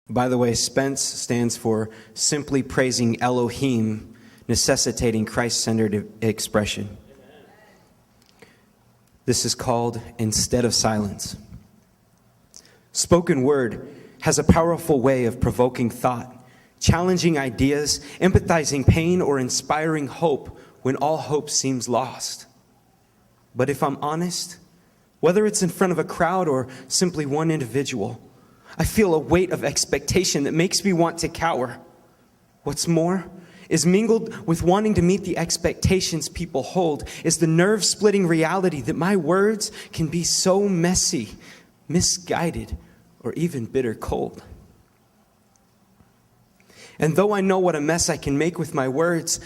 By the way, Spence stands for Simply Praising Elohim, Necessitating Christ-Centered Expression. This is called Instead of Silence. Spoken word has a powerful way of provoking thought, challenging ideas, empathizing pain, or inspiring hope when all hope seems lost. But if I'm honest, whether it's in front of a crowd or simply one individual, I feel a weight of expectation that makes me want to cower. What's more, is mingled with wanting to meet the expectations people hold is the nerve-splitting reality that my words can be so messy, misguided, or even bitter cold. And though I know what a mess I can make with my words,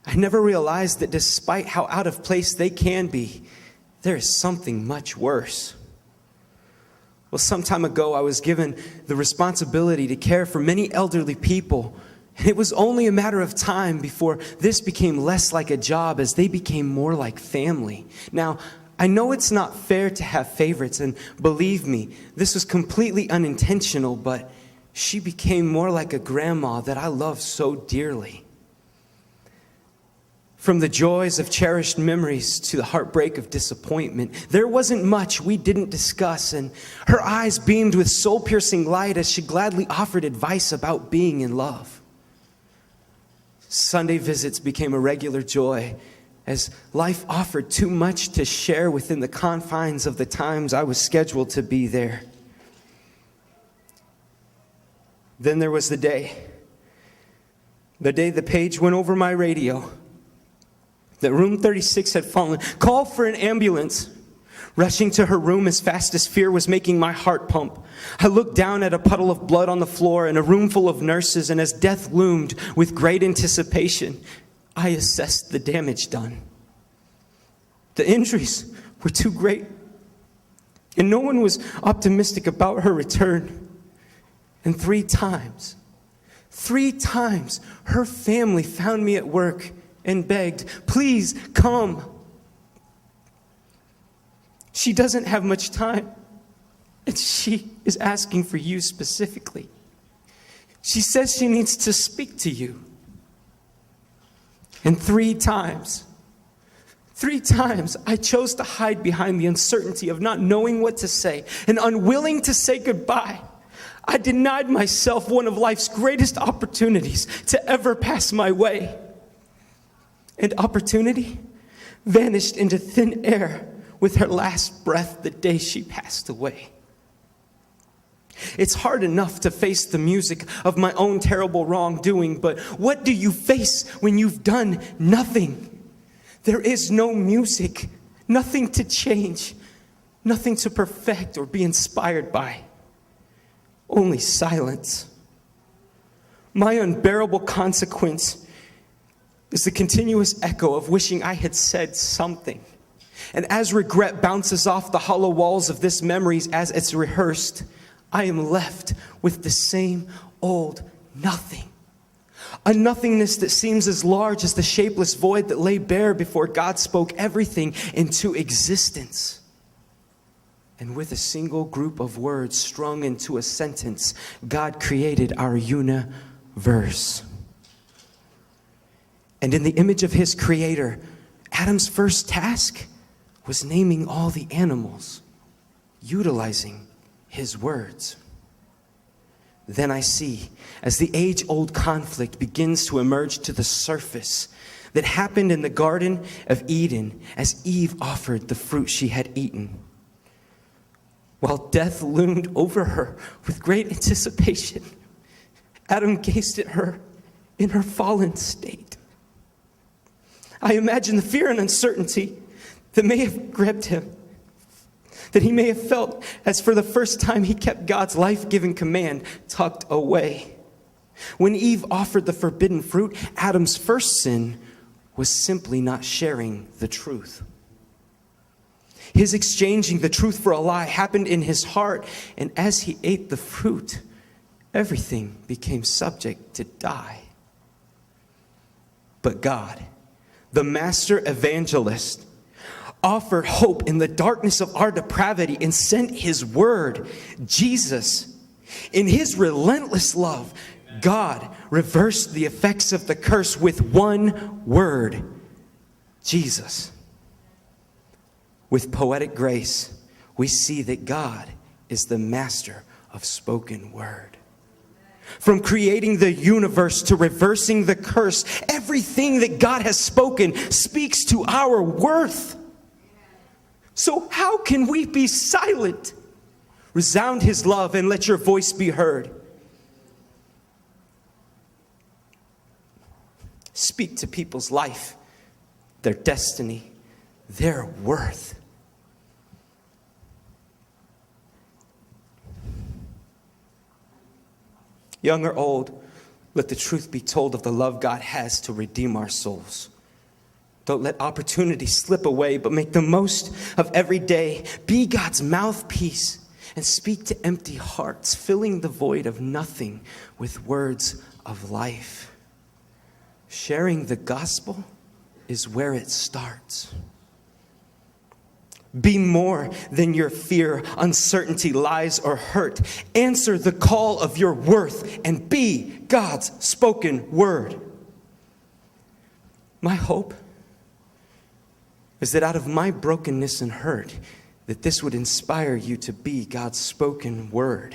I never realized that despite how out of place they can be, there is something much worse. Well, some time ago, I was given the responsibility to care for many elderly people. And it was only a matter of time before this became less like a job as they became more like family. Now, I know it's not fair to have favorites, and believe me, this was completely unintentional, but she became more like a grandma that I love so dearly. From the joys of cherished memories to the heartbreak of disappointment, there wasn't much we didn't discuss, and her eyes beamed with soul-piercing light as she gladly offered advice about being in love. Sunday visits became a regular joy as life offered too much to share within the confines of the times I was scheduled to be there. Then there was the day the page went over my radio that room 36 had fallen. Call for an ambulance. Rushing to her room as fast as fear was making my heart pump. I looked down at a puddle of blood on the floor in a room full of nurses, and as death loomed with great anticipation, I assessed the damage done. The injuries were too great, and no one was optimistic about her return. And three times, her family found me at work and begged, "Please come. She doesn't have much time, and she is asking for you specifically. She says she needs to speak to you." And three times, I chose to hide behind the uncertainty of not knowing what to say and unwilling to say goodbye. I denied myself one of life's greatest opportunities to ever pass my way. And opportunity vanished into thin air with her last breath the day she passed away. It's hard enough to face the music of my own terrible wrongdoing, but what do you face when you've done nothing? There is no music, nothing to change, nothing to perfect or be inspired by. Only silence. My unbearable consequence is the continuous echo of wishing I had said something. And as regret bounces off the hollow walls of this memory as it's rehearsed, I am left with the same old nothing. A nothingness that seems as large as the shapeless void that lay bare before God spoke everything into existence. And with a single group of words strung into a sentence, God created our universe. And in the image of his creator, Adam's first task was naming all the animals, utilizing his words. Then I see, as the age-old conflict begins to emerge to the surface, that happened in the Garden of Eden as Eve offered the fruit she had eaten. While death loomed over her with great anticipation, Adam gazed at her in her fallen state. I imagine the fear and uncertainty that may have gripped him, that he may have felt as for the first time he kept God's life-giving command tucked away. When Eve offered the forbidden fruit, Adam's first sin was simply not sharing the truth. His exchanging the truth for a lie happened in his heart, and as he ate the fruit, everything became subject to die. But God, the master evangelist, offered hope in the darkness of our depravity and sent his word, Jesus, In his relentless love, God reversed the effects of the curse with one word, Jesus. With poetic grace, we see that God is the master of spoken word. From creating the universe to reversing the curse, everything that God has spoken speaks to our worth. So how can we be silent? Resound his love and let your voice be heard. Speak to people's life, their destiny, their worth. Young or old, let the truth be told of the love God has to redeem our souls. Don't let opportunity slip away, but make the most of every day. Be God's mouthpiece and speak to empty hearts, filling the void of nothing with words of life. Sharing the gospel is where it starts. Be more than your fear, uncertainty, lies, or hurt. Answer the call of your worth and be God's spoken word. My hope is that out of my brokenness and hurt, that this would inspire you to be God's spoken word.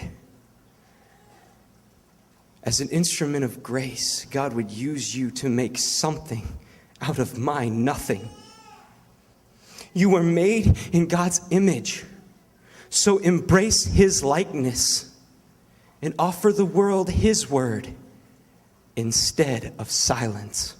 As an instrument of grace, God would use you to make something out of my nothing. You were made in God's image, so embrace his likeness and offer the world his word instead of silence.